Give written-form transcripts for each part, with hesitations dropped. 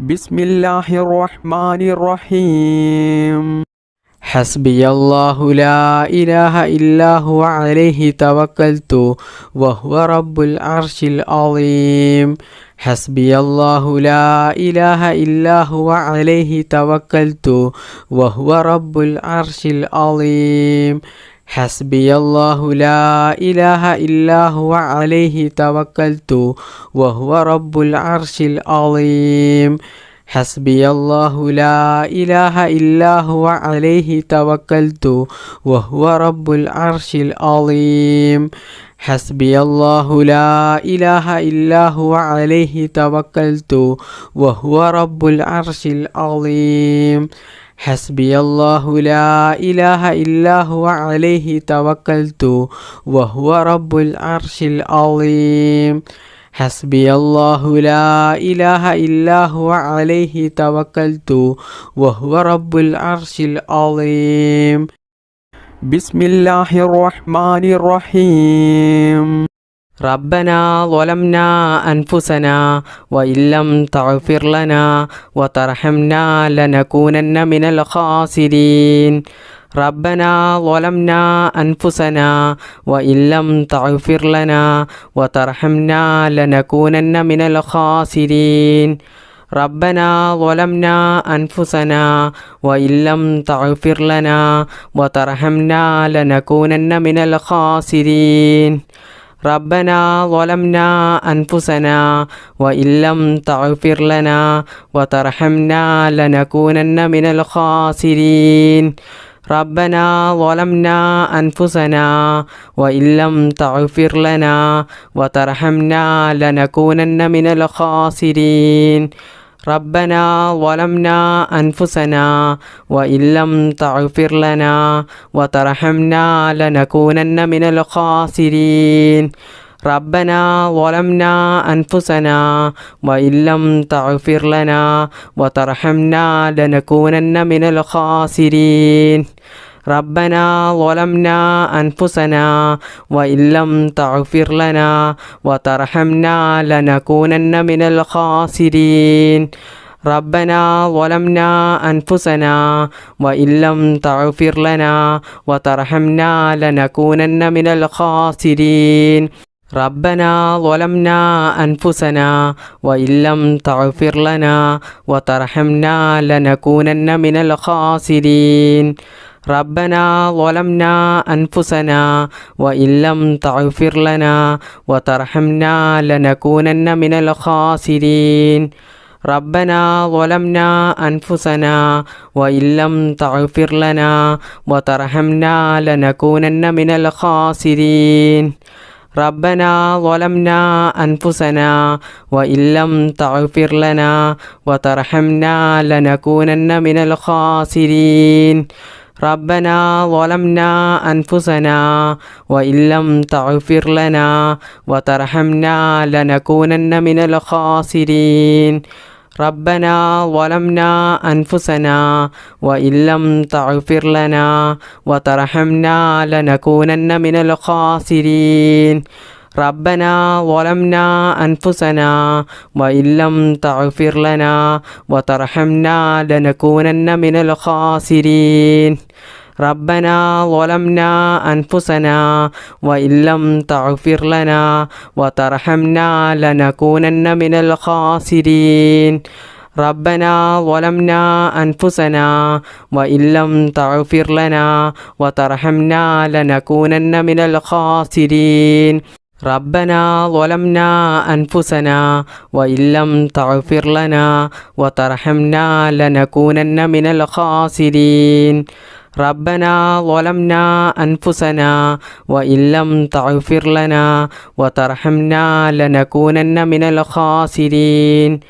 بسم الله الرحمن الرحيم. حسبي الله لا إله إلا هو عليه توكلت وهو رب العرش العظيم. حسبي الله لا إله إلا هو عليه توكلت وهو رب العرش العظيم. حسبي الله لا إله إلا هو عليه توكلت وهو رب العرش العظيم. حسبي الله لا إله إلا هو عليه توكلت وهو رب العرش العظيم. حسبي الله لا إله إلا هو عليه توكلت وهو رب العرش العظيم. حسبي الله لا إله إلا هو عليه توكلت وهو رب العرش العظيم. حسبي الله لا إله إلا هو عليه توكلت وهو رب العرش العظيم. بسم الله الرحمن الرحيم. ربنا ظلمنا أنفسنا وإن لم تغفر لنا وترحمنا لنكونن من الخاسرين. ربنا ظلمنا أنفسنا وإن لم تغفر لنا وترحمنا لنكونن من الخاسرين. ربنا ظلمنا أنفسنا وإن لم تغفر لنا وترحمنا لنكونن من الخاسرين. ربنا ظلمنا أنفسنا وإن لم تغفر لنا وترحمنا لنكونن من الخاسرين. ربنا ظلمنا أنفسنا وإن لم تغفر لنا وترحمنا لنكونن من الخاسرين. ربنا ظلمنا أنفسنا وإن لم تغفر لنا وترحمنا لنكونن من الخاسرين. ربنا ظلمنا أنفسنا وإن لم تغفر لنا وترحمنا لنكونن من الخاسرين. ربنا ظلمنا أنفسنا وإن لم تغفر لنا وترحمنا لنكونن من الخاسرين. ربنا ظلمنا أنفسنا وإن لم تغفر لنا وترحمنا لنكونن من الخاسرين. ربنا ظلمنا أنفسنا وإن لم تغفر لنا وترحمنا لنكونن من الخاسرين. ربنا ظلمنا أنفسنا وإن لم تغفر لنا وترحمنا لنكونن من الخاسرين. ربنا ظلمنا أنفسنا وإن لم تغفر لنا وترحمنا لنكونن من الخاسرين. ربنا ظلمنا أنفسنا وإن لم تغفر لنا وترحمنا لنكونن من الخاسرين. ربنا ظلمنا أنفسنا وإن لم تغفر لنا وترحمنا لنكونن من الخاسرين. ربنا ظلمنا أنفسنا وإن لم تغفر لنا وترحمنا لنكونن من الخاسرين. ربنا ظلمنا أنفسنا وإن لم تغفر لنا وترحمنا لنكونن من الخاسرين. ربنا ظلمنا أنفسنا وإن لم تغفر لنا وترحمنا لنكونن من الخاسرين. ربنا ظلمنا أنفسنا وإن لم تغفر لنا وترحمنا لنكونن من الخاسرين. ربنا ظلمنا أنفسنا وإن لم تغفر لنا وترحمنا لنكونن من الخاسرين. ربنا ظلمنا أنفسنا وإن لم تغفر لنا وترحمنا لنكونن من الخاسرين.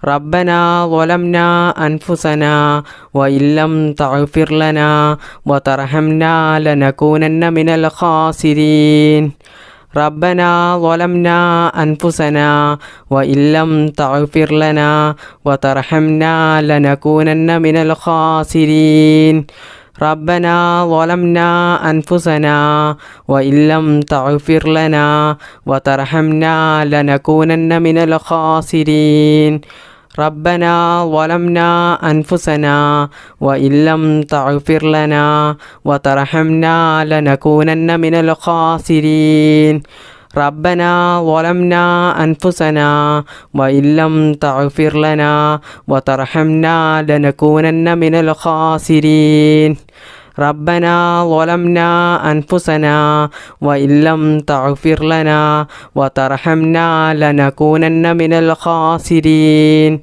ربنا ظلمنا أنفسنا وإن لم تغفر لنا وترحمنا لنكونن من الخاسرين. ربنا ظلمنا أنفسنا وإن لم تغفر لنا وترحمنا لنكونن من الخاسرين. ربنا ظلمنا أنفسنا وإن لم تغفر لنا وترحمنا لنكونن من الخاسرين. ربنا ظلمنا أنفسنا وإن لم تغفر لنا وترحمنا لنكونن من الخاسرين ربنا ظلمنا أنفسنا وإن لم تغفر لنا وترحمنا لنكونن من الخاسرين ربنا ظلمنا أنفسنا وإن لم تغفر لنا وترحمنا لنكونن من الخاسرين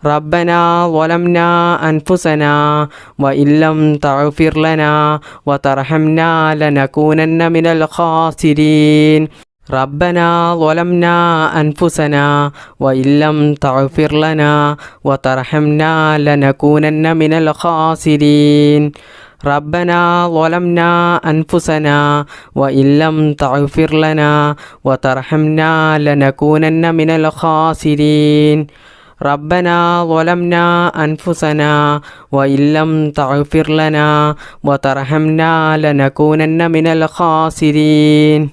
ربنا ظلمنا أنفسنا وإن لم تغفر لنا وترحمنا لنكونن من الخاسرين ربنا ظلمنا أنفسنا وإن لم تغفر لنا وترحمنا لنكونن من الخاسرين ربنا ظلمنا أنفسنا وإن لم تغفر لنا وترحمنا لنكونن من الخاسرين ربنا ظلمنا أنفسنا وإن لم تغفر لنا وترحمنا لنكونن من الخاسرين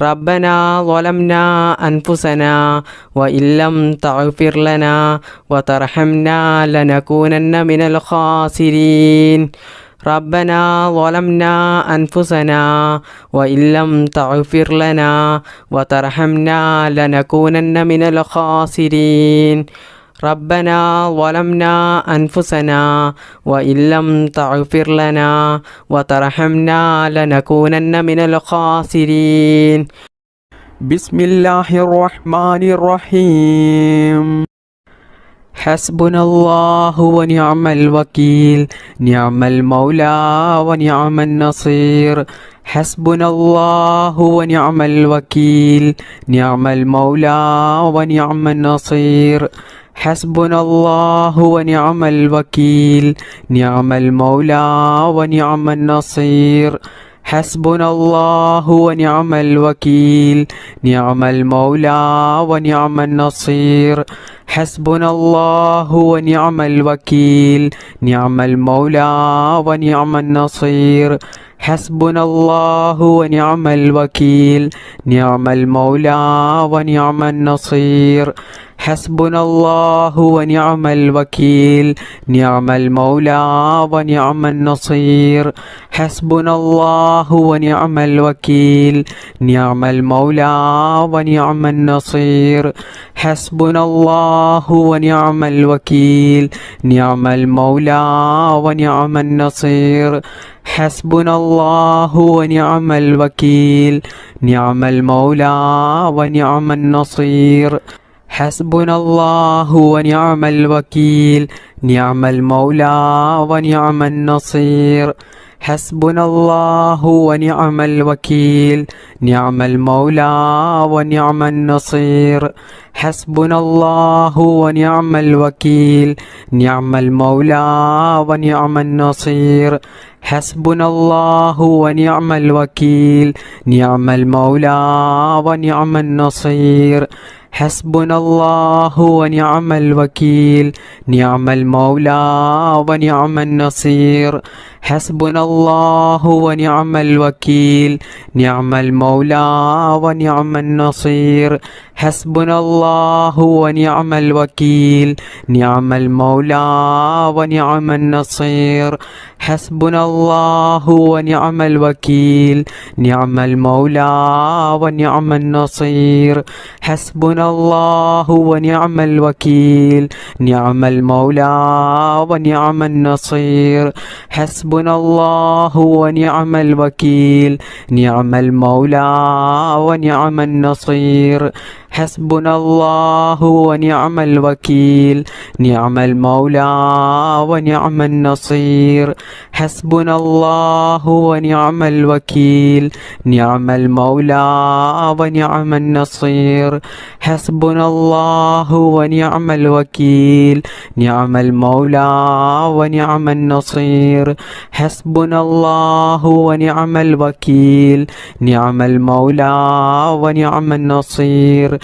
ربنا ظلمنا أنفسنا وإن لم تغفر لنا وترحمنا لنكونن من الخاسرين ربنا ظلمنا أنفسنا وإن لم تغفر لنا وترحمنا لنكونن من الخاسرين ربنا ظلمنا أنفسنا وإن لم تغفر لنا وترحمنا لنكونن من الخاسرين بسم الله الرحمن الرحيم حسبنا الله ونعم الوكيل نعم المولى ونعم النصير حسبنا الله ونعم الوكيل نعم المولى ونعم النصير حسبنا الله ونعم الوكيل نعم المولى ونعم النصير حسبنا الله ونعم الوكيل نعم المولى ونعم النصير حسبنا الله ونعم الوكيل نعم المولى ونعم النصير حسبنا الله ونعم الوكيل نعم المولى ونعم النصير حسبنا الله ونعم الوكيل نعم المولى ونعم النصير حسبنا الله ونعم الوكيل نعم المولى ونعم النصير حسبنا الله ونعم الوكيل نعم المولى ونعم النصير حسبنا الله ونعم الوكيل نعم المولى ونعم النصير حسبنا الله ونعم الوكيل نعم المولى ونعم النصير حسبنا الله ونعم الوكيل نعم المولى ونعم النصير حسبنا الله ونعم الوكيل نعم المولى ونعم النصير حسبنا الله ونعم الوكيل نعم المولى ونعم النصير حسبنا الله ونعم الوكيل نعم المولى ونعم النصير حسبنا الله ونعم الوكيل نعم المولى ونعم النصير حسبنا الله ونعم الوكيل نعم المولى ونعم النصير حسبنا الله ونعم الوكيل نعم المولى ونعم النصير حسبنا الله ونعم الوكيل نعم المولى ونعم النصير حسبنا الله ونعم الوكيل نعم المولى ونعم النصير حسبنا الله ونعم الوكيل نعم المولى ونعم النصير حسبنا الله ونعم الوكيل نعم المولى ونعم النصير حسبنا الله ونعم الوكيل نعم المولى ونعم النصير حسبنا الله ونعم الوكيل نعم المولى ونعم النصير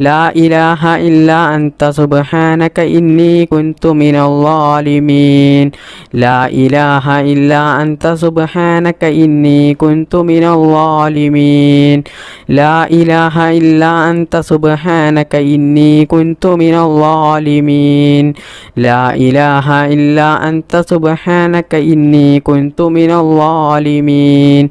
لا إله إلا أنت سبحانك إني كنت من الظالمين لا إله إلا أنت سبحانك إني كنت من الظالمين لا إله إلا أنت سبحانك إني كنت من الظالمين لا إله إلا أنت سبحانك إني كنت من الظالمين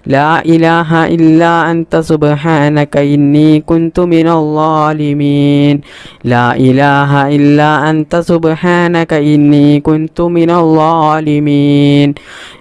لا إله إلا أنت سبحانك إني كنت من الظالمين لا إله إلا أنت سبحانك إني كنت من الظالمين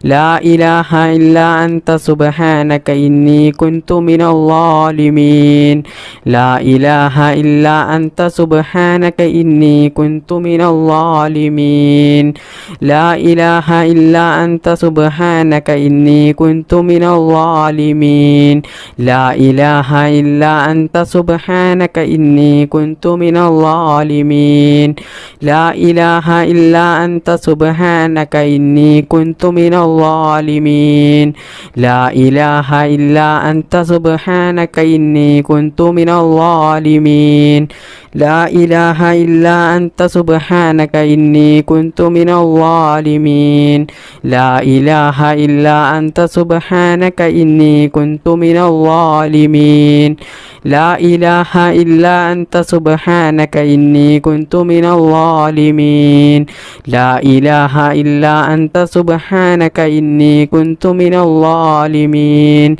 لا إله إلا أنت سبحانك إني كنت من الظالمين لا إله إلا أنت سبحانك إني كنت من الظالمين لا إله إلا أنت سبحانك إني كنت من الظالمين لا إله إلا أنت سبحانك إني كنت من الظالمين لا إله إلا أنت سبحانك إني كنت من الظالمين لا إله إلا أنت سبحانك إني كنت من الظالمين لا إله إلا أنت سبحانك إني كنت من الظالمين لا إله إلا أنت سبحانك إني كنت من الظالمين لا إله إلا أنت سبحانك إني كنت من الظالمين لا إله إلا أنت سبحانك إني كنت من الظالمين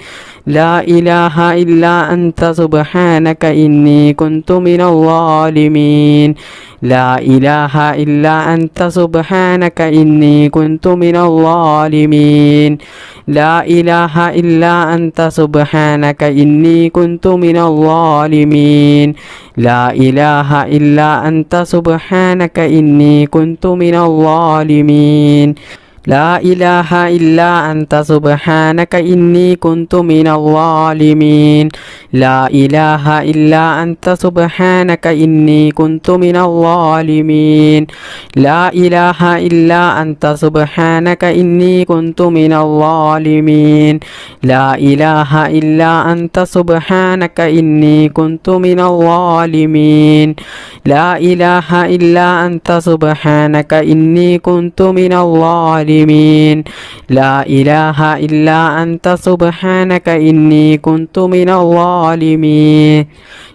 لا إله إلا أنت سبحانك إني كنت من الظالمين لا إله إلا أنت سبحانك إني كنت من الظالمين لا إله إلا أنت سبحانك إني كنت من الظالمين لا إله إلا أنت سبحانك إني كنت من الظالمين لا إله إلا أنت سبحانك إني كنت من الظالمين لا إله إلا أنت سبحانك إني كنت من الظالمين لا إله إلا أنت سبحانك إني كنت من الظالمين لا إله إلا أنت سبحانك إني كنت من الظالمين لا إله إلا أنت سبحانك إني كنت من الظالمين لا إله إلا أنت سبحانك إني كنت من الظالمين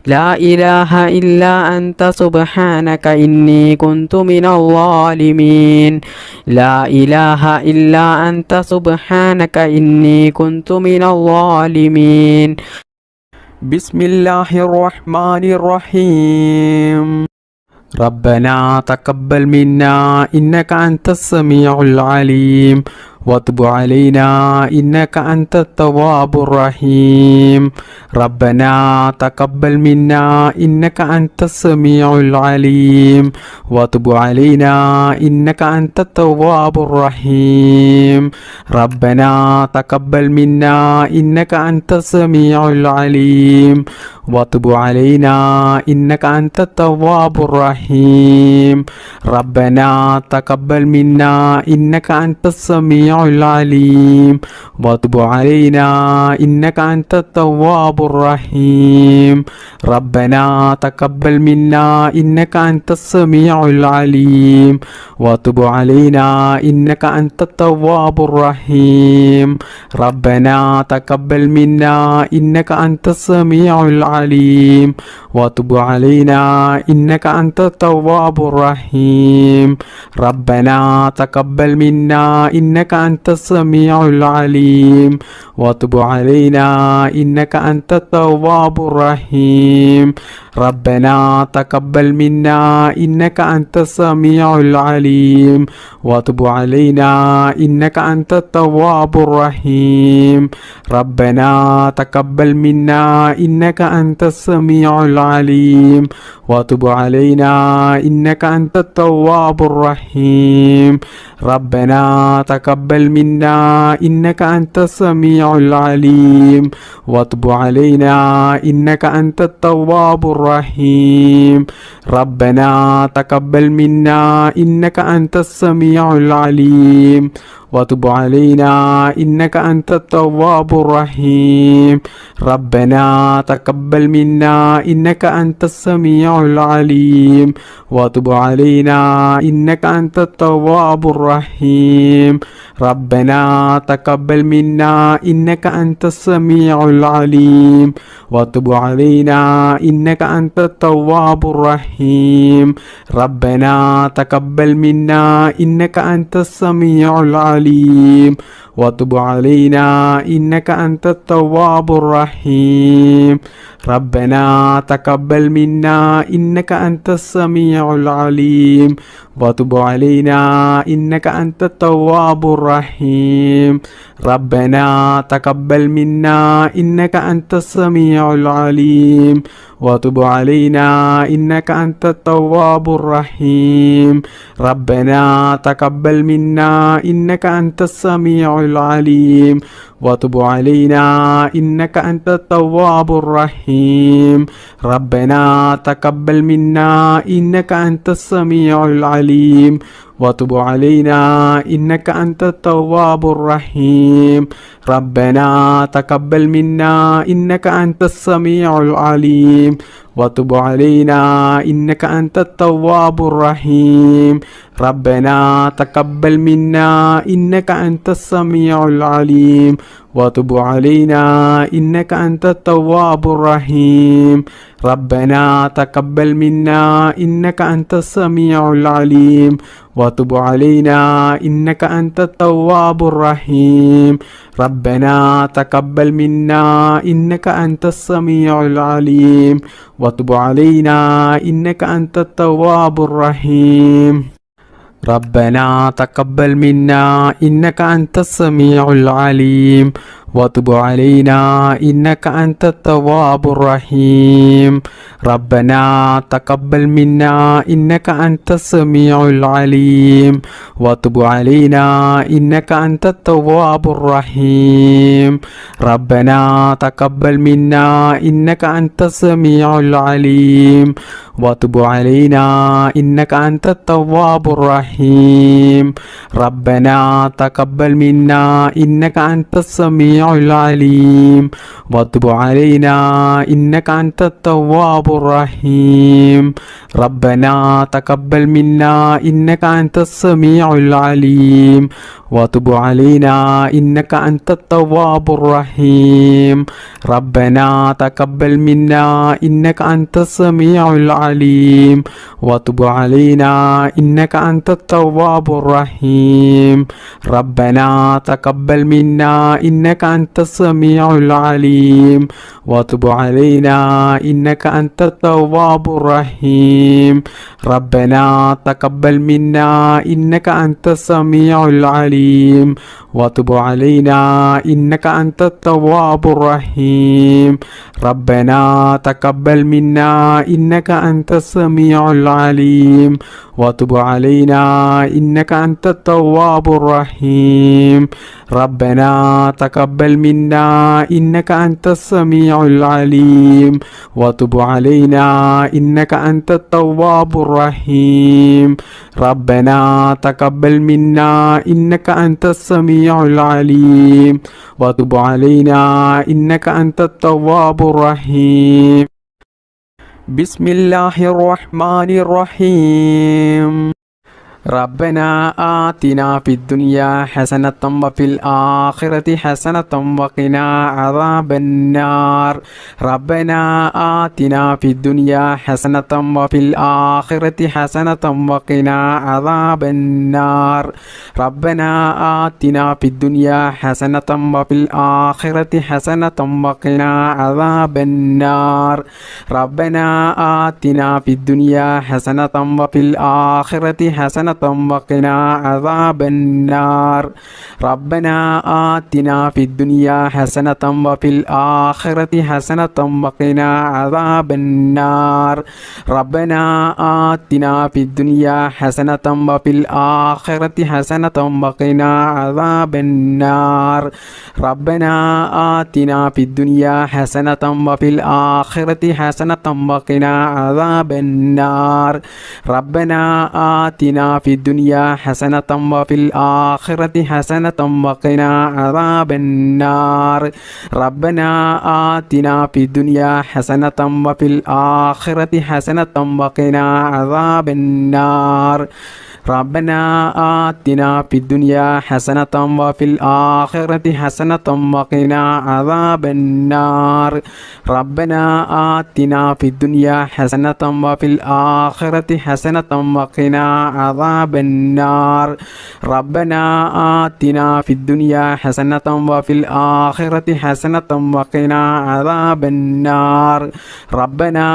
لا إله إلا أنت سبحانك إني كنت من الظالمين لا إله إلا أنت سبحانك إني كنت من الظالمين بسم الله الرحمن الرحيم ربنا تقبل منا إنك أنت السميع العليم وتب علينا إنك أنت التواب الرحيم ربنا تقبل منا إنك أنت السميع العليم وتب علينا إنك أنت التواب الرحيم ربنا تقبل منا إنك أنت السميع العليم وتب علينا إنك أنت التواب الرحيم ربنا تقبل منا إنك أنت السميع العليم وتب علينا إنك أنت التواب الرحيم ربنا تقبل منا إنك أنت السميع العليم وتب علينا إنك أنت التواب الرحيم ربنا تقبل منا إنك أنت السميع العليم وتب علينا إنك أنت التواب الرحيم ربنا تقبل منا إنك أنت السميع العليم وتب علينا إنك أنت التواب الرحيم ربنا تقبل منا إنك أنت السميع العليم وتب علينا إنك أنت التواب الرحيم ربنا تقبل منا إنك أنت السميع العليم وتب علينا إنك أنت التواب الرحيم ربنا تقبل منا إنك أنت السميع العليم وتب علينا إنك أنت التواب الرحيم ربنا تقبل منا إنك أنت السميع العليم وتب علينا إنك أنت التواب الرحيم ربنا تقبل منا إنك أنت السميع العليم وتب علينا إنك أنت التواب الرحيم ربنا تقبل منا إنك أنت السميع العليم وتب علينا إنك أنت التواب الرحيم ربنا تقبل منا إنك أنت السميع العليم وتب علينا إنك أنت التواب الرحيم ربنا تقبل منا إنك أنت السميع العليم وتب علينا إنك أنت التواب الرحيم ربنا تقبل منا إنك أنت السميع العليم وتب علينا إنك أنت التواب الرحيم ربنا تقبل منا إنك أنت السميع العليم وتب علينا إنك أنت التواب الرحيم ربنا تقبل منا إنك أنت السميع العليم وتب علينا إنك أنت التواب الرحيم ربنا تقبل منا إنك أنت السميع العليم وتب علينا إنك أنت التواب الرحيم ربنا تقبل منا إنك أنت السميع العليم وتب علينا إنك أنت التواب الرحيم ربنا تقبل منا إنك أنت السميع العليم وتب علينا إنك أنت التواب الرحيم ربنا تقبل منا إنك أنت السميع العليم وتب علينا إنك أنت التواب الرحيم ربنا تقبل منا إنك أنت السميع العليم وتب علينا إنك أنت التواب الرحيم ربنا تقبل منا إنك أنت السميع العليم وتب علينا إنك أنت التواب الرحيم ربنا تقبل منا إنك أنت السميع العليم وتب علينا إنك أنت التواب الرحيم ربنا تقبل منا إنك أنت السميع العليم وتب علينا إنك أنت التواب الرحيم ربنا تقبل منا إنك أنت السميع العليم وتب علينا إنك أنت التواب الرحيم ربنا تقبل منا إنك أنت السميع العليم وتب علينا إنك أنت التواب الرحيم ربنا تقبل منا إنك أنت السميع العليم وتب علينا إنك أنت التواب الرحيم ربنا تقبل منا إنك أنت السميع العليم وتب علينا إنك أنت التواب الرحيم ربنا تقبل منا إنك أنت السميع العليم وتب علينا إنك أنت التواب الرحيم ربنا تقبل منا إنك أنت السميع العليم وتب علينا إنك أنت التواب الرحيم ربنا تقبل منا إنك أنت السميع العليم وتب علينا إنك أنت التواب الرحيم بسم الله الرحمن الرحيم ربنا آتنا في الدنيا حسنة وفي الآخرة حسنة وقنا عذاب النار ربنا آتنا في الدنيا حسنة وفي الآخرة حسنة وقنا عذاب النار ربنا آتنا في الدنيا حسنة وفي الآخرة حسنة وقنا عذاب النار ربنا آتنا في الدنيا حسنة وفي الآخرة حسنة وقنا عذاب النار ربنا آتنا في الدنيا حسنة وفي الآخرة حسنة وقنا عذاب النار ربنا آتنا في الدنيا حسنة وفي الآخرة حسنة وقنا عذاب النار ربنا آتنا في الدنيا حسنة وفي الآخرة حسنة وقنا عذاب النار ربنا آتنا في الدنيا حسنة وفي الآخرة حسنة وقنا عذاب النار ربنا آتنا في الدنيا حسنة وفي الآخرة حسنة وقنا عذاب النار ربنا آتنا في الدنيا حسنة وفي الآخرة حسنة وقنا عذاب النار ربنا آتنا في الدنيا حسنة وفي الآخرة حسنة وقنا عذاب النار ربنا آتنا في الدنيا حسنة وفي الآخرة حسنة وقنا عذاب النار ربنا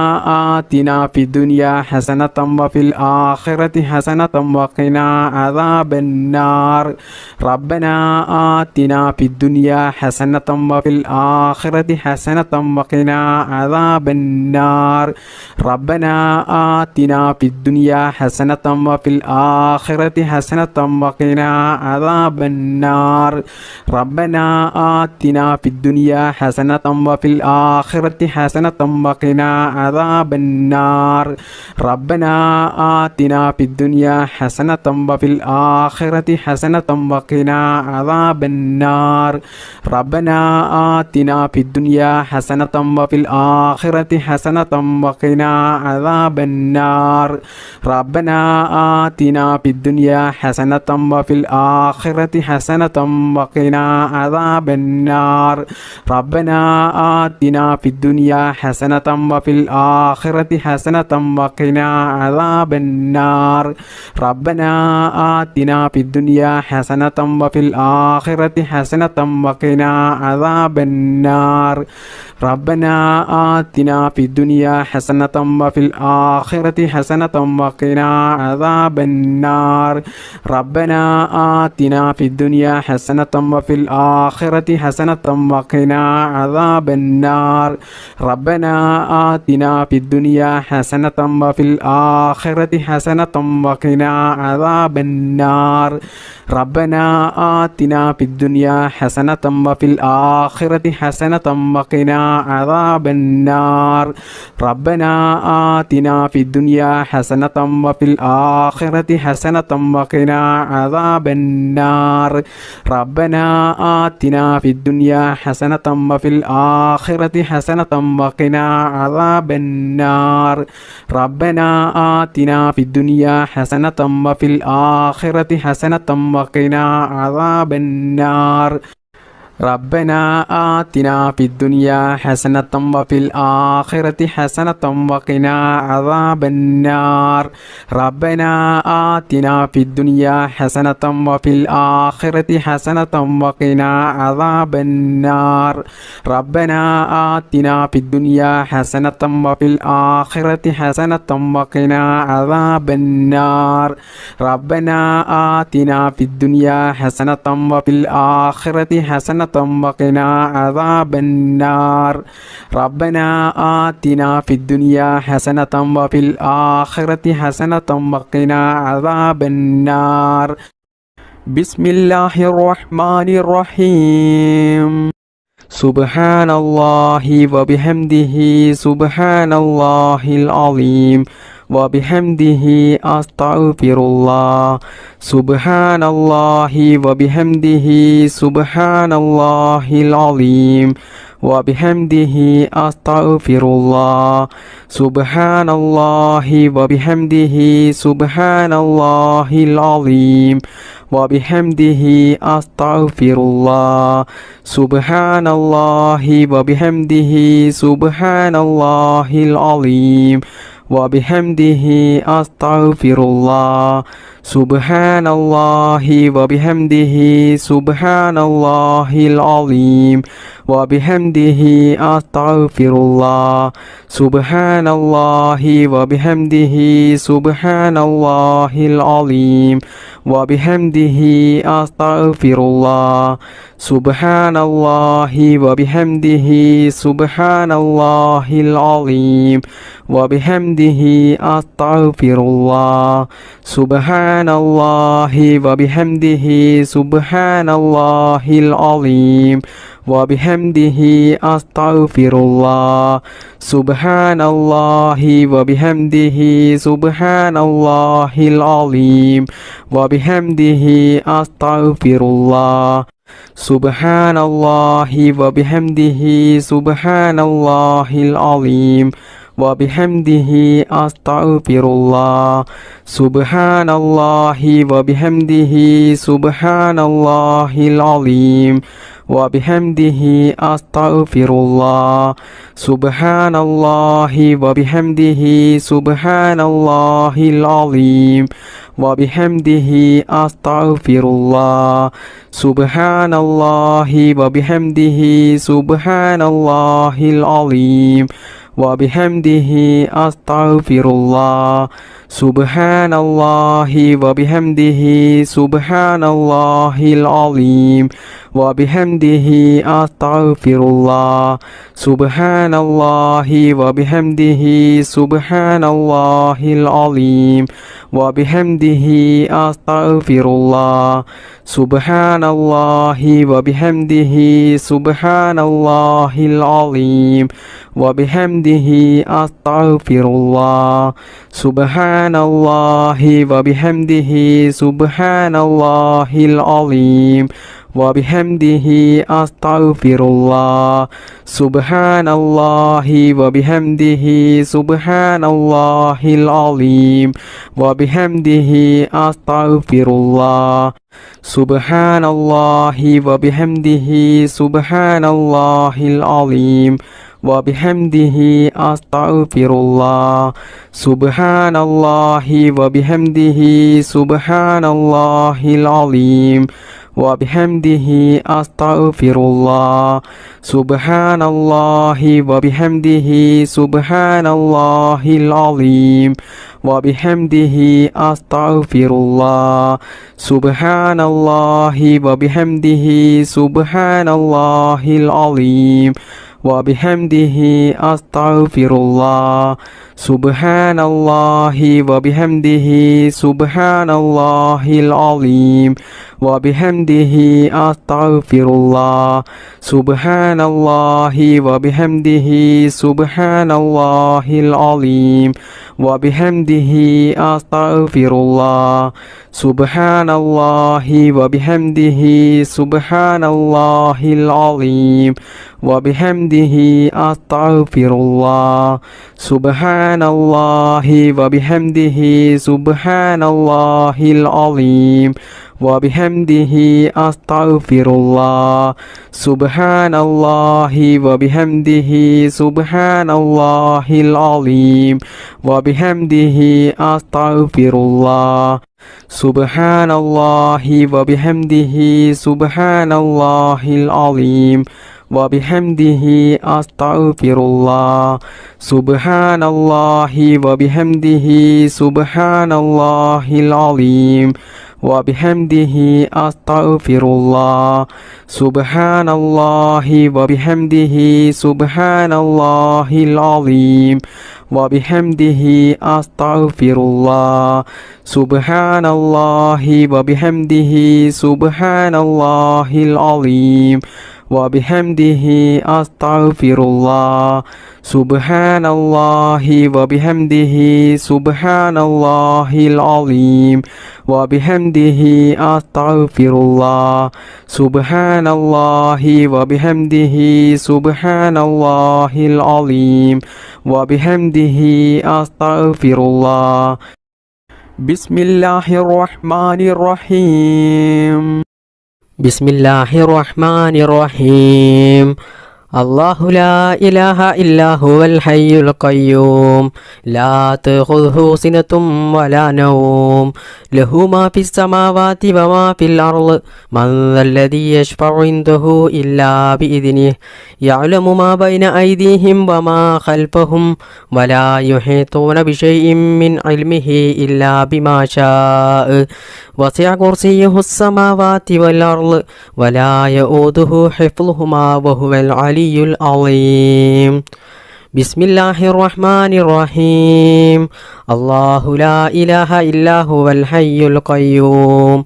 آتنا في الدنيا حسنة وفي الآخرة حسنة وقنا عذاب النار ربنا آتنا في الدنيا حسنة وفي الآخرة حسنة وقنا عذاب النار ربنا آتنا في الدنيا حسنة وفي الآخرة حسنة وقنا عذاب النار ربنا آتنا في الدنيا حسنة وفي الآخرة حسنة وقنا عذاب النار ربنا آتنا في الدنيا حسنة وفي الآخرة حسنة وقنا عذاب النار ربنا آتنا في الدنيا حسنة وفي الآخرة حسنة وقنا عذاب النار ربنا آتنا في الدنيا حسنة وفي الآخرة حسنة وقنا عذاب النار ربنا آتنا في الدنيا حسنة وفي الآخرة حسنة وقنا عذاب النار ربنا آتنا في الدنيا حسنة وفي الآخرة حسنة وقنا عذاب النار ربنا آتنا في الدنيا حسنة وفي الآخرة حسنة وقنا عذاب النار ربنا آتنا في الدنيا حسنة وفي الآخرة حسنة وقنا عذاب النار ربنا آتنا في الدنيا حسنة وفي الآخرة حسنة وقنا عذاب النار ربنا آتنا في الدنيا حسنة وفي الآخرة حسنة وقنا عذاب النار ربنا آتنا في الدنيا حسنة وفي الآخرة حسنة وقنا عذاب النار ربنا آتنا في الدنيا حسنة وفي الآخرة حسنة وقنا عذاب النار ربنا آتنا في الدنيا حسنة وفي الآخرة حسنة وقنا عذاب النار ربنا آتنا في الدنيا حسنة وفي الآخرة حسنة وقنا عذاب النار ربنا آتنا في الدنيا حسنة وفي الآخرة حسنة وقنا عذاب النار ربنا آتنا في الدنيا حسنة وفي الآخرة حسنة وقنا عذاب النار ربنا آتنا في الدنيا حسنة وفي الآخرة حسنة وقنا عذاب النار ربنا آتنا في الدنيا حسنة وفي الآخرة حسنة وقنا عذاب النار بسم الله الرحمن الرحيم سبحان الله وبحمده سبحان الله العظيم وبحمده أستغفر الله سبحان الله وبحمده سبحان الله العظيم وبحمده أستغفر الله سبحان الله وبحمده سبحان الله العظيم وبحمده أستغفر الله سبحان الله وبحمده سبحان الله العظيم وبحمده أستغفر الله سبحان الله وبحمده سبحان الله العظيم وبحمده أستغفر الله سبحان الله وبحمده سبحان الله العظيم وبحمده أستغفر الله سبحان الله وبحمده سبحان الله العظيم وبحمده أستغفر الله سبحان الله وبحمده سبحان الله العظيم وبحمده أستغفر الله سبحان الله وبحمده سبحان الله العظيم وبحمده أستغفر الله سبحان الله وبحمده سبحان الله العظيم وبحمده أستغفر الله سبحان الله وبحمده سبحان الله العظيم وبحمده أستغفر الله سبحان الله وبحمده سبحان الله العظيم وبحمده أستغفر الله سبحان الله وبحمده سبحان الله العظيم وبحمده أستغفر الله سبحان الله وبحمده سبحان الله العظيم وبحمده أستغفر الله سبحان الله وبحمده سبحان الله العظيم وبحمده أستغفر الله سبحان الله وبحمده سبحان الله العظيم وبحمده أستغفر الله سبحان الله وبحمده سبحان الله العظيم وبحمده أستغفر الله سبحان الله وبحمده سبحان الله العظيم وبحمده أستغفر الله سبحان الله وبحمده سبحان الله العظيم وبحمده أستغفر الله سبحان الله وبحمده سبحان الله العظيم وبحمده أستغفر الله سبحان الله وبحمده سبحان الله العظيم وبحمده أستغفر الله سبحان الله وبحمده سبحان الله العظيم وبحمده أستغفر الله سبحان الله وبحمده سبحان الله العظيم وبحمده أستغفر الله سبحان الله وبحمده سبحان الله العظيم وبحمده أستغفر الله سبحان الله وبحمده سبحان الله العظيم وبحمده أستغفر الله سبحان الله وبحمده سبحان الله العظيم وبحمده أستغفر الله سبحان الله وبحمده سبحان الله العظيم وبحمده أستغفر الله سبحان الله وبحمده سبحان الله العظيم وبحمده أستغفر الله سبحان الله وبحمده سبحان الله العظيم وبحمده أستغفر الله سبحان الله وبحمده سبحان الله العظيم وبحمده أستغفر الله سبحان الله وبحمده سبحان الله العظيم وبحمده أستغفر الله سبحان الله وبحمده سبحان الله العظيم وبحمده أستغفر الله سبحان الله وبحمده سبحان الله العظيم وبحمده أستغفر الله بسم الله الرحمن الرحيم بسم الله الرحمن الرحيم الله لا إله إلا هو الحي القيوم لا تأخذه سنة ولا نوم له ما في السماوات وما في الأرض من ذا الذي يشفع عنده إلا بإذنه يعلم ما بين أيديهم وما خلفهم ولا يحيطون بشيء من علمه إلا بما شاء وسع كرسيه السماوات والأرض ولا يؤوده حفظهما وهو العلي العظيم ബിസ്മില്ലാഹിർ റഹ്മാനിർ റഹീം അല്ലാഹു ലാ ഇലാഹ ഇല്ലാ ഹുവൽ ഹയ്യുൽ ഖയ്യൂം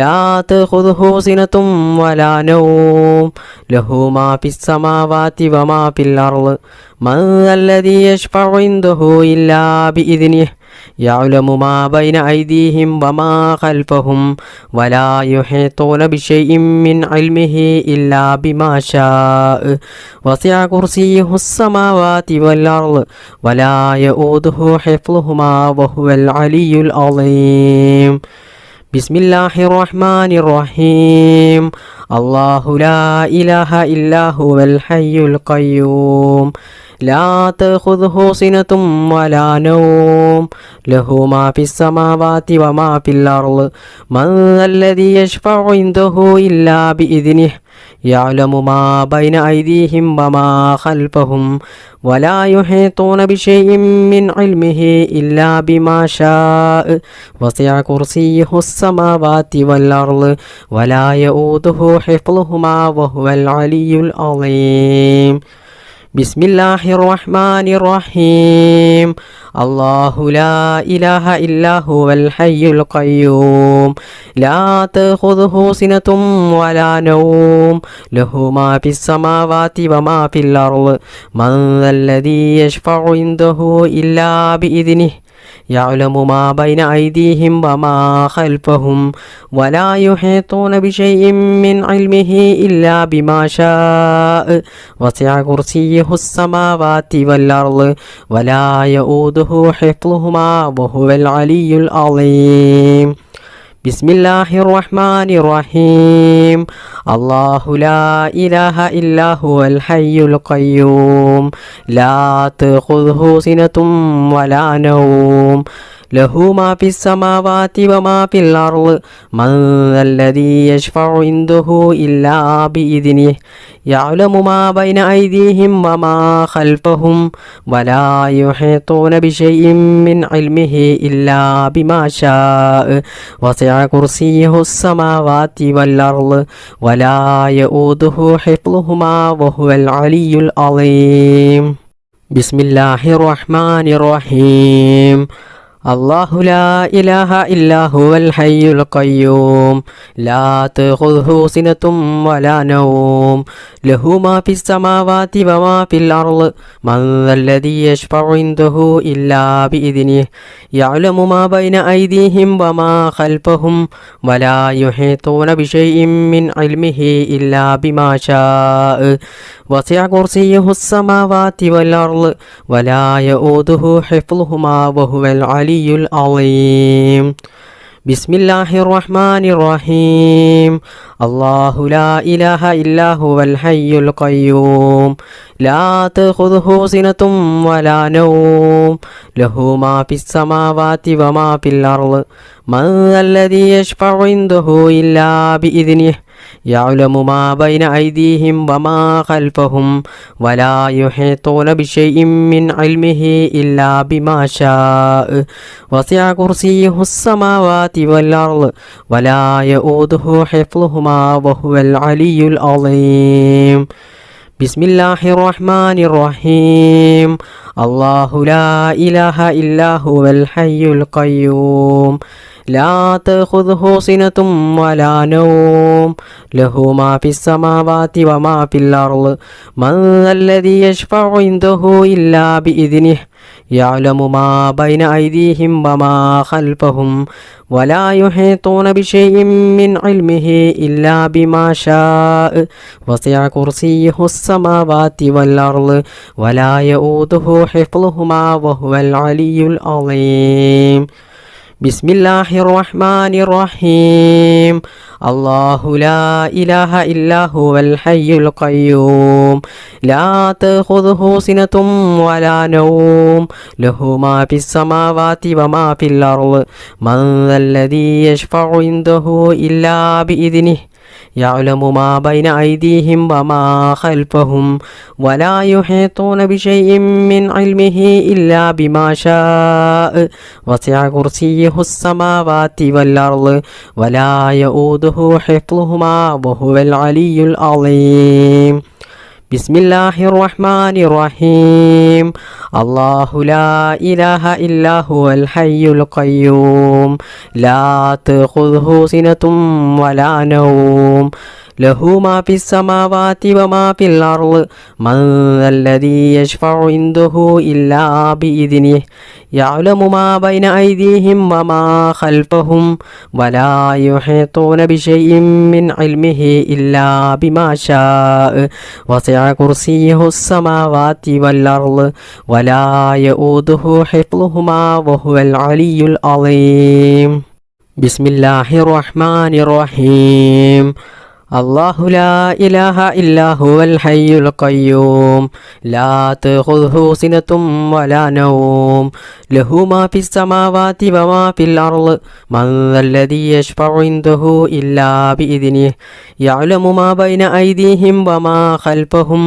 ലാ തഖുദുഹു സിനത്തും വലാ നൗം ലഹു മാ ഫിസ് സമാവാതി വമാ ഫിൽ അർള് മൻ അല്ലദീ യശ്ഫഉ ഇൻദഹു ഇല്ലാ ബിഇദ്നിഹി يعلم ما بين أيديهم وما خلفهم ولا يحيطون بشيء من علمه إلا بما شاء وسع كرسيه السماوات والأرض ولا يؤوده حفظهما وهو العلي العظيم بسم الله الرحمن الرحيم الله لا إله إلا هو الحي القيوم لا تأخذه سنة ولا نوم له ما في السماوات وما في الأرض من الذي يشفع عنده إلا بإذنه يعلم ما بين أيديهم وما خلفهم ولا يحيطون بشيء من علمه إلا بما شاء وسع كرسيه السماوات والأرض ولا يؤوده حفظهما وهو العلي العظيم بسم الله الرحمن الرحيم الله لا إله إلا هو الحي القيوم لا تأخذه سنة ولا نوم له ما في السماوات وما في الأرض من ذا الذي يشفع عنده إلا بإذنه يعلم ما بين أيديهم وما خلفهم ولا يحيطون بشيء من علمه إلا بما شاء وسع كرسيه السماوات والأرض ولا يؤوده حفظهما وهو العلي العظيم بسم الله الرحمن الرحيم الله لا إله إلا هو الحي القيوم لا تأخذه سنة ولا نوم له ما في السماوات وما في الأرض من ذا الذي يشفع عنده إلا بإذنه يعلم ما بين أيديهم وما خلفهم ولا يحيطون بشيء من علمه إلا بما شاء وسع كرسيه السماوات والأرض ولا يؤوده حفظهما وهو العلي العظيم بسم الله الرحمن الرحيم الله لا إله إلا هو الحي القيوم لا تأخذه سنة ولا نوم له ما في السماوات وما في الأرض من ذا الذي يشفع عنده إلا بإذنه يعلم ما بين أيديهم وما خلفهم ولا يحيطون بشيء من علمه إلا بما شاء وسع كرسيه السماوات والأرض ولا يؤوده حفظهما وهو العلي العظيم بسم الله الرحمن الرحيم الله لا إله إلا هو الحي القيوم لا تأخذه سنة ولا نوم له ما في السماوات وما في الأرض من ذا الذي يشفع عنده إلا بإذنه يعلم ما بين أيديهم وما خلفهم ولا يحيطون بشيء من علمه إلا بما شاء وسع كرسيه السماوات والأرض ولا يؤوده حفظهما وهو العلي العظيم بسم الله الرحمن الرحيم الله لا إله إلا هو الحي القيوم لا تأخذه سنة ولا نوم له ما في السماوات وما في الأرض من ذا الذي يشفع عنده إلا بإذنه يعلم ما بين أيديهم وما خلفهم ولا يحيطون بشيء من علمه إلا بما شاء وسع كرسيه السماوات والأرض ولا يؤوده حفظهما وهو العلي العظيم بسم الله الرحمن الرحيم الله لا إله إلا هو الحي القيوم لا تأخذه سنة ولا نوم له ما في السماوات وما في الأرض من ذا الذي يشفع عنده إلا بإذنه يعلم ما بين أيديهم وما خلفهم ولا يحيطون بشيء من علمه إلا بما شاء وسع كرسيه السماوات والأرض ولا يؤوده حفظهما وهو العلي العظيم ബിസ്മില്ലാഹിർ റഹ്മാനിർ റഹീം. അല്ലാഹു ലാ ഇലാഹ ഇല്ലാ ഹുവൽ ഹയ്യുൽ ഖയ്യൂം ലാ തഖുദുഹു സിനതും വലാ നൗം ലഹു മാ ഫിസ് സമാവാതി വമാ ഫിൽ അർള് മൻ ദല്ലദീ യശ്ഫഉ ഇൻദഹു ഇല്ലാ ബിഇദ്നിഹി യഅലമു മാ ബൈന ഐദീഹിം വമാ ഖൽഫഹും വലാ യുഹീതൂന ബിശൈഇൻ മിൻ ഇൽമിഹി ഇല്ലാ ബിമാ ശാഅ വസിഅ കുർസിയ്യുഹുസ് സമാവാതി വൽ അർള് വലാ യഊദുഹു ഹിഫ്ളുഹുമാ വഹുവൽ അലിയ്യുൽ അളീം. ബിസ്മില്ലാഹിർ റഹ്മാനിർ റഹീം. അല്ലാഹു ലാ ഇലാഹ ഇല്ലാ ഹുവൽ ഹയ്യുൽ ഖയ്യൂം ലാ തഖുദുഹു സിനതും വലാ നൗം ലഹു മാ ഫിസ് സമാവാതി വമാ ഫിൽ അർള് മൻ ദല്ലദീ യശ്ഫഉ ഇൻദഹു ഇല്ലാ ബിഇദ്നിഹി യഅലമു മാ ബൈന ഐദീഹിം വമാ ഖൽഫഹും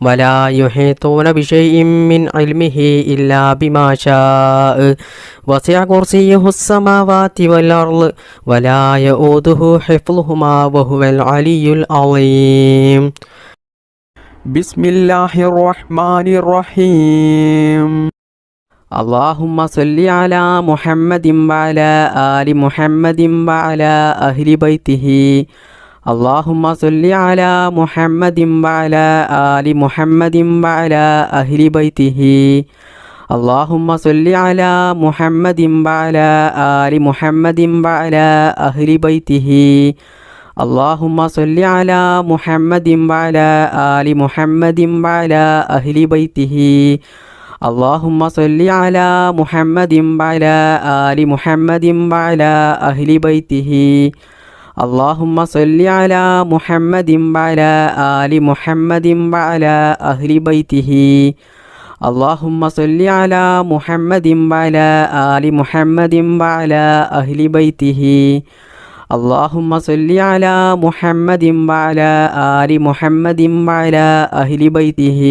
വലാ യുഹീതൂന ബിശൈഇൻ മിൻ ഇൽമിഹി ഇല്ലാ ബിമാ ശാഅ വസിഅ കുർസിയ്യുഹുസ് സമാവാതി വൽ അർള് വലാ യഊദുഹു ഹിഫ്ളുഹുമാ വഹുവൽ അലിയ്യുൽ അളീം. ബിസ്മില്ലാഹിർ റഹ്മാനിർ റഹീം. اللهم صل على محمد وعلى آل محمد وعلى أهل بيته. اللهم صل على محمد وعلى آل محمد وعلى أهل بيته. اللهم صل على محمد وعلى آل محمد وعلى أهل بيته. اللهم صل على محمد وعلى آل محمد وعلى أهل بيته. اللهم صل على محمد وعلى آل محمد وعلى أهل بيته. اللهم صل على محمد وعلى آل محمد وعلى أهل بيته. اللهم صل على محمد وعلى آل محمد وعلى أهل بيته. اللهم صل على محمد وعلى آل محمد وعلى أهل بيته.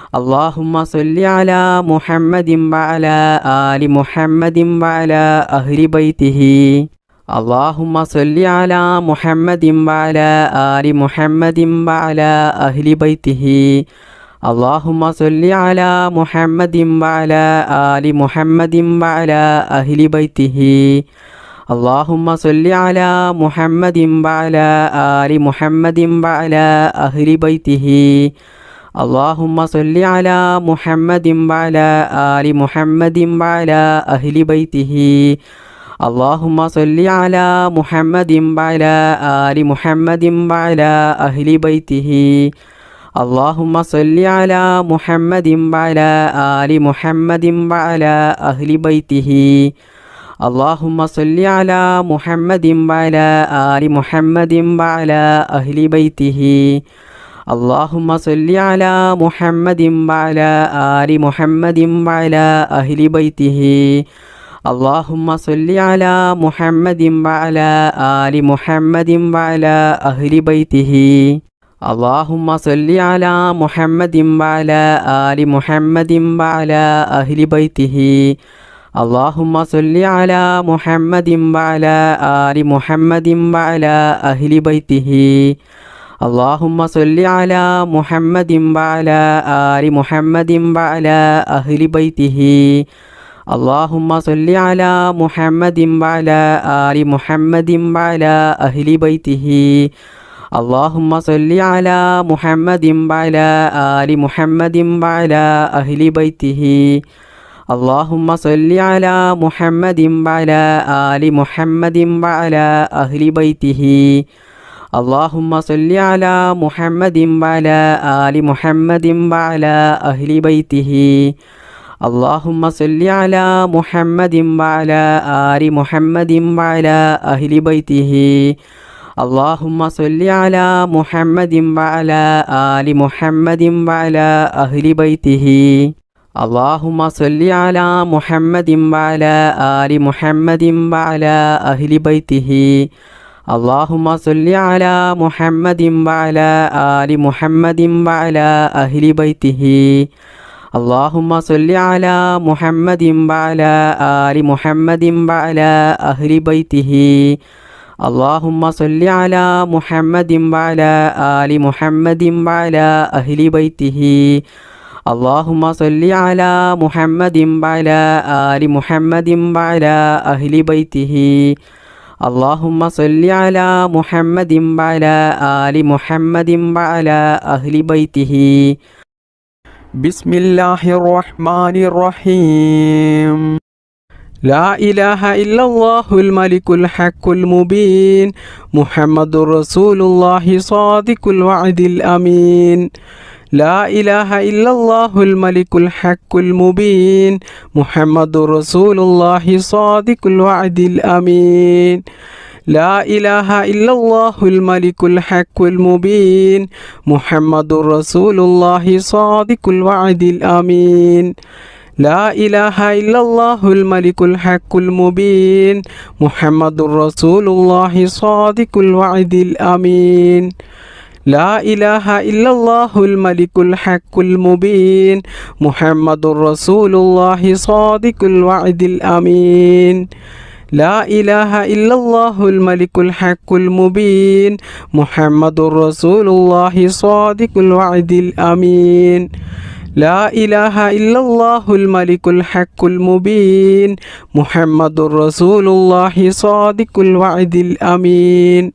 اللهم صل على محمد وعلى آل محمد وعلى أهل بيته. اللهم صل على محمد وعلى آل محمد وعلى أهل بيته. اللهم صل على محمد وعلى آل محمد وعلى أهل بيته. اللهم صل على محمد وعلى آل محمد وعلى أهل بيته. اللهم صل على محمد وعلى آل محمد وعلى أهل بيته. اللهم صل على محمد وعلى آل محمد وعلى أهل بيته. اللهم صل على محمد وعلى آل محمد وعلى أهل بيته. اللهم صل على محمد وعلى آل محمد وعلى أهل بيته. اللهم صل على محمد وعلى آل محمد وعلى أهل بيته. اللهم صل على محمد وعلى آل محمد وعلى أهل بيته. اللهم صل على محمد وعلى آل محمد وعلى أهل بيته. اللهم صل على محمد وعلى آل محمد وعلى أهل بيته. اللهم صل على محمد وعلى آل محمد وعلى أهل بيته. اللهم صل على محمد وعلى آل محمد وعلى أهل بيته. اللهم صل على محمد وعلى آل محمد وعلى أهل بيته. اللهم صل على محمد وعلى آل محمد وعلى أهل بيته. اللهم صل على محمد وعلى آل محمد وعلى أهل بيته. اللهم صل على محمد وعلى آل محمد وعلى أهل بيته. اللهم صل على محمد وعلى آل محمد وعلى أهل بيته. اللهم صل على محمد وعلى آل محمد وعلى أهل بيته. اللهم صل على محمد وعلى آل محمد وعلى أهل بيته. اللهم صل على محمد وعلى آل محمد وعلى أهل بيته. اللهم صل على محمد وعلى آل محمد وعلى أهل بيته اللهم صل على محمد وعلى آل محمد وعلى أهل بيته اللهم صل على محمد وعلى آل محمد وعلى أهل بيته بسم الله الرحمن الرحيم لا إله إلا الله الملك الحق المبين محمد رسول الله صادق الوعد الأمين لا إله إلا الله الملك الحق المبين محمد رسول الله صادق الوعد الأمين لا إله إلا الله الملك الحق المبين محمد رسول الله صادق الوعد الأمين لا إله إلا الله الملك الحق المبين محمد رسول الله صادق الوعد الأمين لا إله إلا الله الملك الحق المبين محمد رسول الله صادق الوعد الأمين لا إله إلا الله الملك الحق المبين محمد رسول الله صادق الوعد الأمين لا إله إلا الله الملك الحق المبين محمد رسول الله صادق الوعد الأمين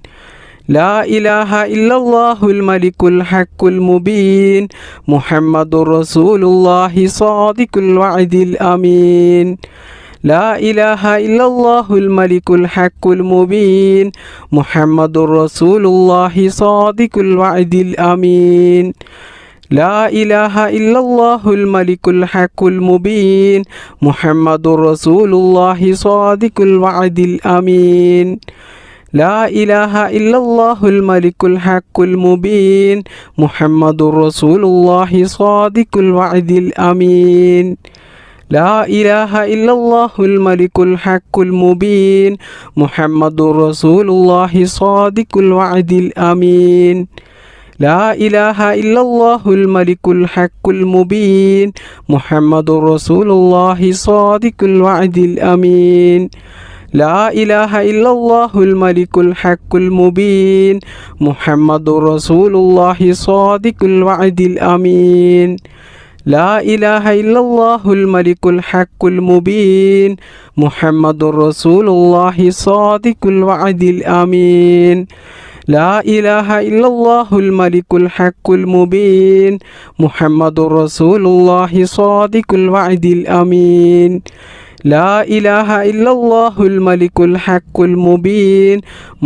لا إله إلا الله الملك الحق المبين محمد رسول الله صادق الوعد الأمين لا إله إلا الله الملك الحق المبين محمد رسول الله صادق الوعد الأمين لا إله إلا الله الملك الحق المبين محمد رسول الله صادق الوعد الأمين لا إله إلا الله الملك الحق المبين محمد رسول الله صادق الوعد الأمين لا إله إلا الله الملك الحق المبين محمد رسول الله صادق الوعد الأمين لا إله إلا الله الملك الحق المبين محمد رسول الله صادق الوعد الأمين لا إله إلا الله الملك الحق المبين محمد رسول الله صادق الوعد الأمين لا إله إلا الله الملك الحق المبين محمد رسول الله صادق الوعد الأمين لا إله إلا الله الملك الحق المبين محمد رسول الله صادق الوعد الأمين لا إله إلا الله الملك الحق المبين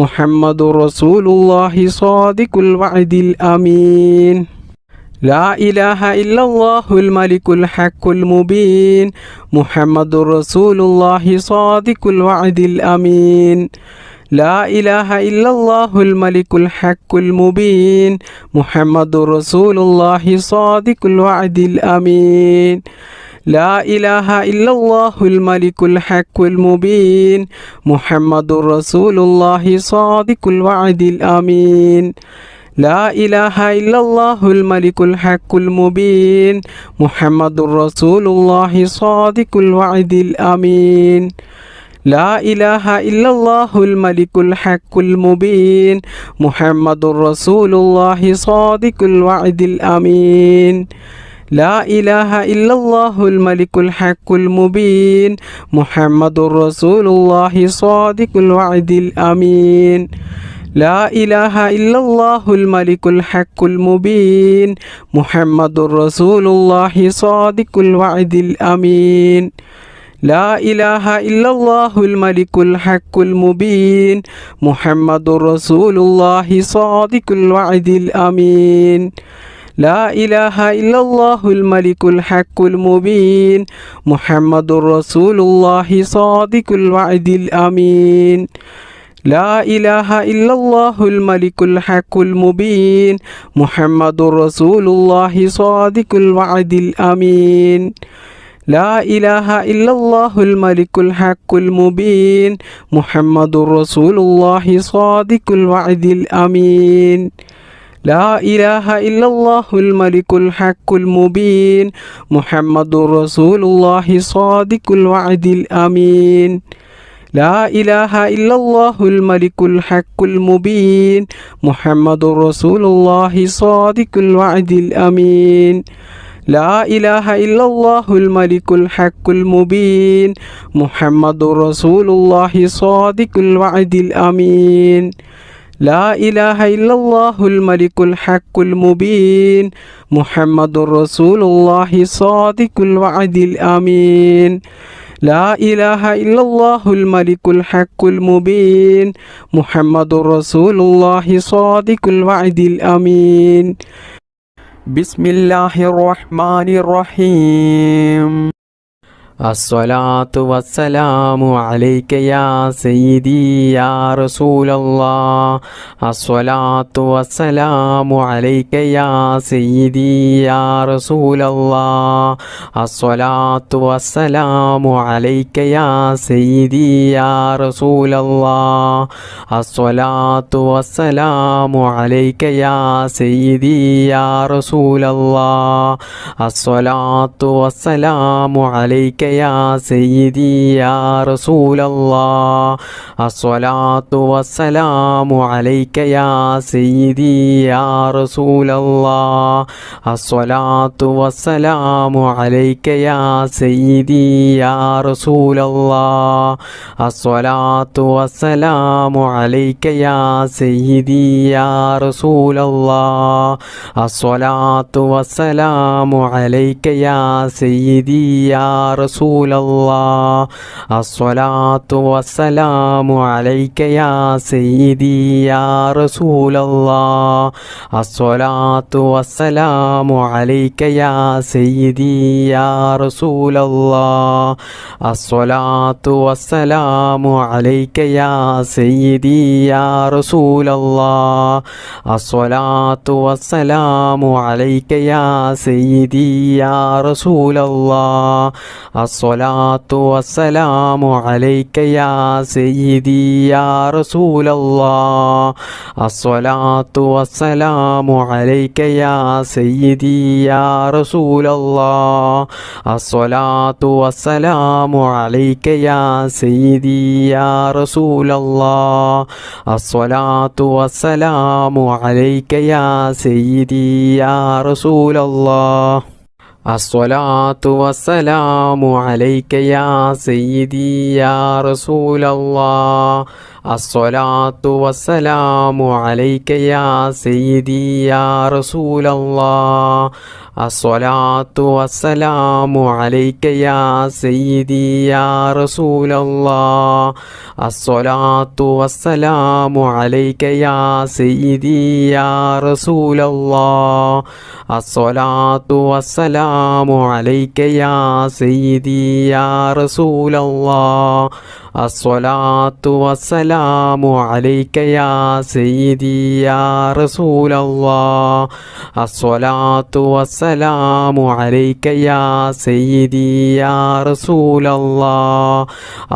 محمد رسول الله صادق الوعد الأمين لا إله إلا الله الملك الحق المبين محمد رسول الله صادق الوعد الأمين لا إله إلا الله الملك الحق المبين محمد رسول الله صادق الوعد الأمين لا إله إلا الله الملك الحق المبين محمد رسول الله صادق الوعد الأمين لا إله إلا الله الملك الحق المبين محمد رسول الله صادق الوعد الأمين لا إله إلا الله الملك الحق المبين محمد رسول الله صادق الوعد الأمين لا إله إلا الله الملك الحق المبين محمد رسول الله صادق الوعد الأمين لا إله إلا الله الملك الحق المبين محمد رسول الله صادق الوعد الأمين لا إله إلا الله الملك الحق المبين محمد رسول الله صادق الوعد الأمين لا إله إلا الله الملك الحق المبين محمد رسول الله صادق الوعد الأمين لا إله إلا الله الملك الحق المبين محمد رسول الله صادق الوعد الأمين لا إله إلا الله الملك الحق المبين محمد رسول الله صادق الوعد الأمين لا إله إلا الله الملك الحق المبين محمد رسول الله صادق الوعد الأمين لا إله إلا الله الملك الحق المبين محمد رسول الله صادق الوعد الأمين لا إله إلا الله الملك الحق المبين محمد رسول الله صادق الوعد الأمين لا إله إلا الله الملك الحق المبين محمد رسول الله صادق الوعد الأمين لا إله إلا الله الملك الحق المبين محمد رسول الله صادق الوعد الأمين بسم الله الرحمن الرحيم الصلاة والسلام عليك يا سيدي يا رسول الله الصلاة والسلام عليك يا سيدي يا رسول الله الصلاة والسلام عليك يا سيدي يا رسول الله الصلاة والسلام عليك يا سيدي يا رسول الله الصلاة والسلام عليك يا سيدي يا رسول الله الصلاة والسلام عليك يا سيدي يا رسول الله الصلاة والسلام عليك يا سيدي يا رسول الله الصلاة والسلام عليك يا سيدي يا رسول الله الصلاة والسلام عليك يا سيدي يا رسول الله الصلاة والسلام عليك يا سيدي يا رسول الله الصلاة والسلام عليك يا سيدي يا رسول الله الصلاة والسلام عليك يا سيدي يا رسول الله الصلاة والسلام عليك يا سيدي يا رسول الله الصلاة والسلام عليك يا سيدي يا رسول الله الصلاة والسلام عليك يا سيدي يا رسول الله الصلاة والسلام عليك يا سيدي يا رسول الله الصلاة والسلام عليك يا سيدي يا رسول الله الصلاة والسلام عليك يا سيدي يا رسول الله الصلاة والسلام عليك يا سيدي يا رسول الله الصلاة والسلام عليك يا سيدي يا رسول الله الصلاة والسلام عليك يا سيدي يا رسول الله الصلاة والسلام عليك يا سيدي يا رسول الله الصلاة والسلام عليك يا سيدي يا رسول الله الصلاة والسلام عليك يا سيدي يا رسول الله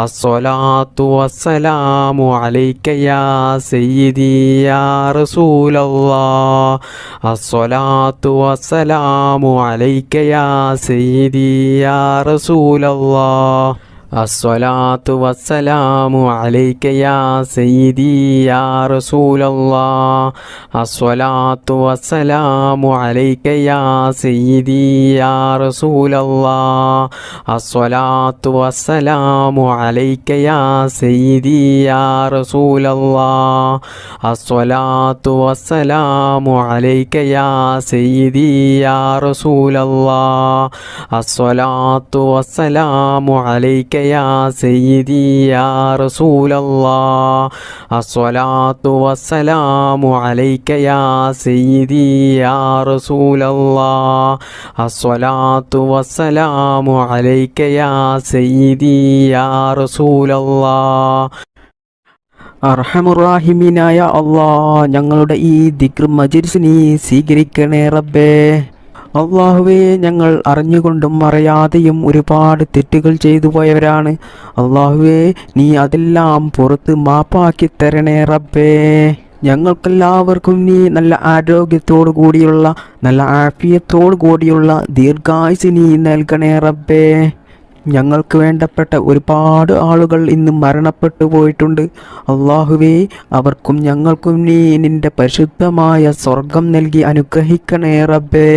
الصلاة والسلام عليك يا سيدي يا رسول الله الصلاة والسلام عليك يا سيدي يا رسول الله الصلاة والسلام عليك يا سيدي يا رسول الله الصلاة والسلام عليك يا سيدي يا رسول الله الصلاة والسلام عليك يا سيدي يا رسول الله الصلاة والسلام عليك يا سيدي يا رسول الله الصلاة والسلام عليك يا سيدي يا رسول الله الصلاة والسلام عليك يا سيدي يا رسول الله الصلاة والسلام عليك يا سيدي يا رسول الله അർഹമുറാഹിമീനായ അല്ലാഹ്, ഞങ്ങളുടെ ഈ ദിക്ർ മജ്‌ലിസിനെ സ്വീകരിക്കണേ റബ്ബേ. അള്ളാഹുവേ, ഞങ്ങൾ അറിഞ്ഞുകൊണ്ടും അറിയാതെയും ഒരുപാട് തെറ്റുകൾ ചെയ്തു പോയവരാണ്. അള്ളാഹുവേ, നീ അതെല്ലാം പുറത്ത് മാപ്പാക്കി തരണേ റബ്ബേ. ഞങ്ങൾക്കെല്ലാവർക്കും നീ നല്ല ആരോഗ്യത്തോടു കൂടിയുള്ള, നല്ല ആഫിയത്തോടു കൂടിയുള്ള ദീർഘായുസ് നീ നൽകണേ റബ്ബേ. ഞങ്ങൾക്ക് വേണ്ടപ്പെട്ട ഒരുപാട് ആളുകൾ ഇന്ന് മരണപ്പെട്ടു പോയിട്ടുണ്ട്. അള്ളാഹുവേ, അവർക്കും ഞങ്ങൾക്കും നീ നിന്റെ പരിശുദ്ധമായ സ്വർഗം നൽകി അനുഗ്രഹിക്കണേ റബ്ബേ.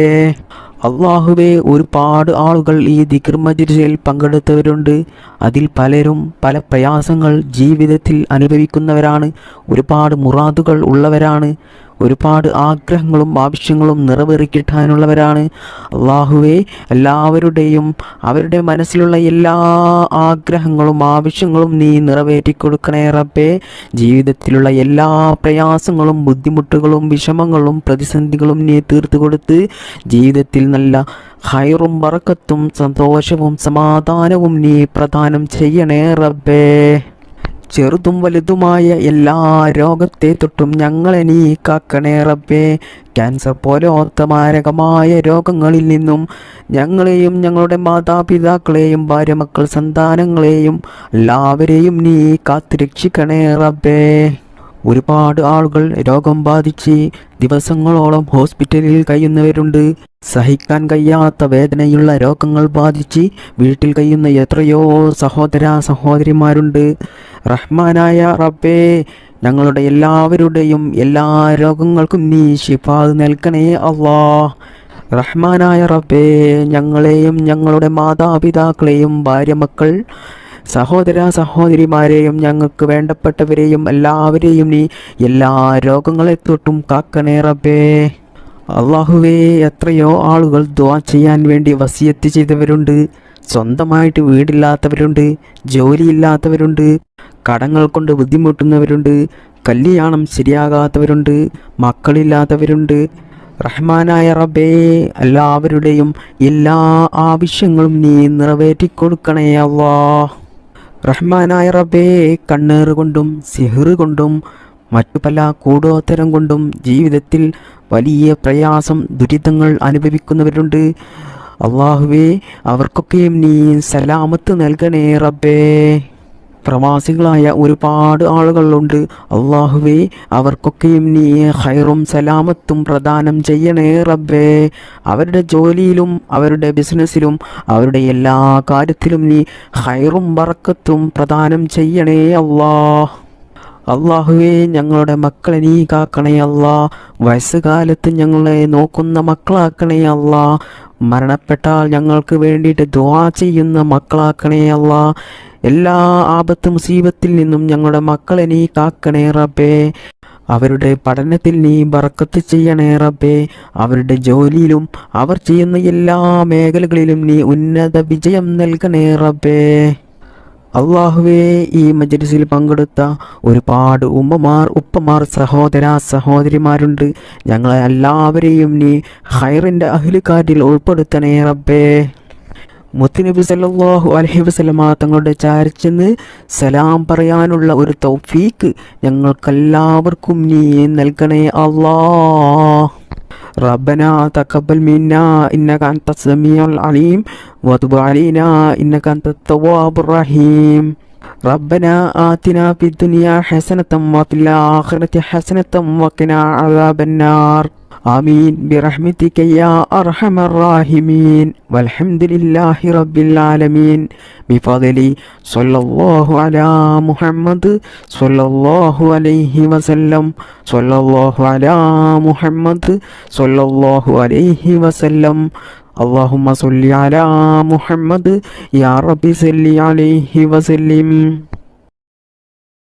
അള്ളാഹുവേ, ഒരുപാട് ആളുകൾ ഈ ദിക്ർ മജ്‌ലിസിൽ പങ്കെടുത്തവരുണ്ട്. അതിൽ പലരും പല പ്രയാസങ്ങൾ ജീവിതത്തിൽ അനുഭവിക്കുന്നവരാണ്. ഒരുപാട് മുറാദുകൾ ഉള്ളവരാണ്. ഒരുപാട് ആഗ്രഹങ്ങളും ആവശ്യങ്ങളും നിറവേറിക്കിട്ടാനുള്ളവരാണ്. അള്ളാഹുവേ, എല്ലാവരുടെയും അവരുടെ മനസ്സിലുള്ള എല്ലാ ആഗ്രഹങ്ങളും ആവശ്യങ്ങളും നീ നിറവേറ്റിക്കൊടുക്കണേ റബ്ബേ. ജീവിതത്തിലുള്ള എല്ലാ പ്രയാസങ്ങളും ബുദ്ധിമുട്ടുകളും വിഷമങ്ങളും പ്രതിസന്ധികളും നീ തീർത്തു കൊടുത്ത് ജീവിതത്തിൽ നല്ല ഖൈറും ബറക്കത്തും സന്തോഷവും സമാധാനവും നീ പ്രദാനം ചെയ്യണേ റബ്ബേ. ചെറുതും വലുതുമായ എല്ലാ രോഗത്തെ തൊട്ടും ഞങ്ങളെ നീ കാക്കണേ റബ്ബേ. ക്യാൻസർ പോലത്തെ മാരകമായ രോഗങ്ങളിൽ നിന്നും ഞങ്ങളെയും ഞങ്ങളുടെ മാതാപിതാക്കളെയും ഭാര്യ മക്കൾ സന്താനങ്ങളെയും എല്ലാവരെയും നീ കാത്തുരക്ഷിക്കണേ റബ്ബേ. ഒരുപാട് ആളുകൾ രോഗം ബാധിച്ച് ദിവസങ്ങളോളം ഹോസ്പിറ്റലിൽ കഴിയുന്നവരുണ്ട്. സഹിക്കാൻ കഴിയാത്ത വേദനയുള്ള രോഗങ്ങൾ ബാധിച്ച് വീട്ടിൽ കഴിയുന്ന എത്രയോ സഹോദര സഹോദരിമാരുണ്ട്. റഹ്മാനായ റബ്ബേ, ഞങ്ങളുടെ എല്ലാവരുടെയും എല്ലാ രോഗങ്ങൾക്കും നീ ശിഫാ നൽകണേ അല്ലാ. റഹ്മാനായ റബ്ബേ, ഞങ്ങളെയും ഞങ്ങളുടെ മാതാപിതാക്കളെയും ഭാര്യ മക്കൾ സഹോദര സഹോദരിമാരെയും ഞങ്ങൾക്ക് വേണ്ടപ്പെട്ടവരെയും എല്ലാവരെയും നീ എല്ലാ രോഗങ്ങളെ തൊട്ടും കാക്കണേ റബ്ബേ. അള്ളാഹുവേ, എത്രയോ ആളുകൾ ദുആ ചെയ്യാൻ വേണ്ടി വസിയത്ത് ചെയ്തവരുണ്ട്. സ്വന്തമായിട്ട് വീടില്ലാത്തവരുണ്ട്, ജോലിയില്ലാത്തവരുണ്ട്, കടങ്ങൾ കൊണ്ട് ബുദ്ധിമുട്ടുന്നവരുണ്ട്, കല്യാണം ശരിയാകാത്തവരുണ്ട്, മക്കളില്ലാത്തവരുണ്ട്. റഹ്മാനായ റബ്ബേ, എല്ലാവരുടെയും എല്ലാ ആവശ്യങ്ങളും നീ നിറവേറ്റിക്കൊടുക്കണേ അല്ലാ. റഹ്മാനായ റബ്ബേ, കണ്ണേറ് കൊണ്ടും സിഹ്റ് കൊണ്ടും മറ്റു പല കൂടോത്തരം കൊണ്ടും ജീവിതത്തിൽ വലിയ പ്രയാസം ദുരിതങ്ങൾ അനുഭവിക്കുന്നവരുണ്ട്. അള്ളാഹുവേ, അവർക്കൊക്കെയും നീ സലാമത്ത് നൽകണേ റബ്ബേ. പ്രവാസികളായ ഒരുപാട് ആളുകളുണ്ട്. അള്ളാഹുവേ, അവർക്കൊക്കെയും നീ ഖൈറും സലാമത്തും പ്രദാനം ചെയ്യണേ റബ്ബേ. അവരുടെ ജോലിയിലും അവരുടെ ബിസിനസ്സിലും അവരുടെ എല്ലാ കാര്യത്തിലും നീ ഖൈറും ബറക്കത്തും പ്രദാനം ചെയ്യണേ അല്ലാ. അള്ളാഹുവേ, ഞങ്ങളുടെ മക്കളെ നീ കാക്കണേ അല്ലാ. വയസ്സുകാലത്ത് ഞങ്ങളെ നോക്കുന്ന മക്കളാക്കണേ അല്ലാ. മരണപ്പെട്ടാൽ ഞങ്ങൾക്ക് വേണ്ടിയിട്ട് ദുആ ചെയ്യുന്ന മക്കളാക്കണേ അല്ലാ. എല്ലാ ആപത്ത് മുസീബത്തിൽ നിന്നും ഞങ്ങളുടെ മക്കളെ നീ കാക്കണേ റബ്ബേ. അവരുടെ പഠനത്തിൽ നീ ബറക്കത്ത് ചെയ്യണേ റബ്ബേ. അവരുടെ ജോലിയിലും അവർ ചെയ്യുന്ന എല്ലാ മേഖലകളിലും നീ ഉന്നത വിജയം നൽകണേ റബ്ബേ. അള്ളാഹുവേ, ഈ മജ്‌ലിസിൽ പങ്കെടുത്ത ഒരുപാട് ഉമ്മമാർ ഉപ്പമാർ സഹോദര സഹോദരിമാരുണ്ട്. ഞങ്ങളെ എല്ലാവരെയും നീ ഖൈറിൻ്റെ അഹ്ലുകാരിൽ ഉൾപ്പെടുത്തണേ റബ്ബേ. മുത്തുനബി സല്ലല്ലാഹു അലൈഹി വസല്ലമ തങ്ങളുടെ ചാരിച്ചെന്ന് സലാം പറയാനുള്ള ഒരു തൗഫീക്ക് ഞങ്ങൾക്കെല്ലാവർക്കും നീ നൽകണേ അല്ലാഹ്. ربنا تقبل منا إنك أنت السميع العليم وتب علينا إنك أنت التواب الرحيم. ربنا آتنا في الدنيا حسنة وفي الآخرة حسنة وقنا عذاب النار. آمين برحمتك يا أرحم الراحمين والحمد لله رب العالمين بفضل صلى الله على محمد صلى الله عليه وسلم صلى الله على محمد صلى الله عليه وسلم. اللهم صل على محمد يا رب صل عليه وسلم.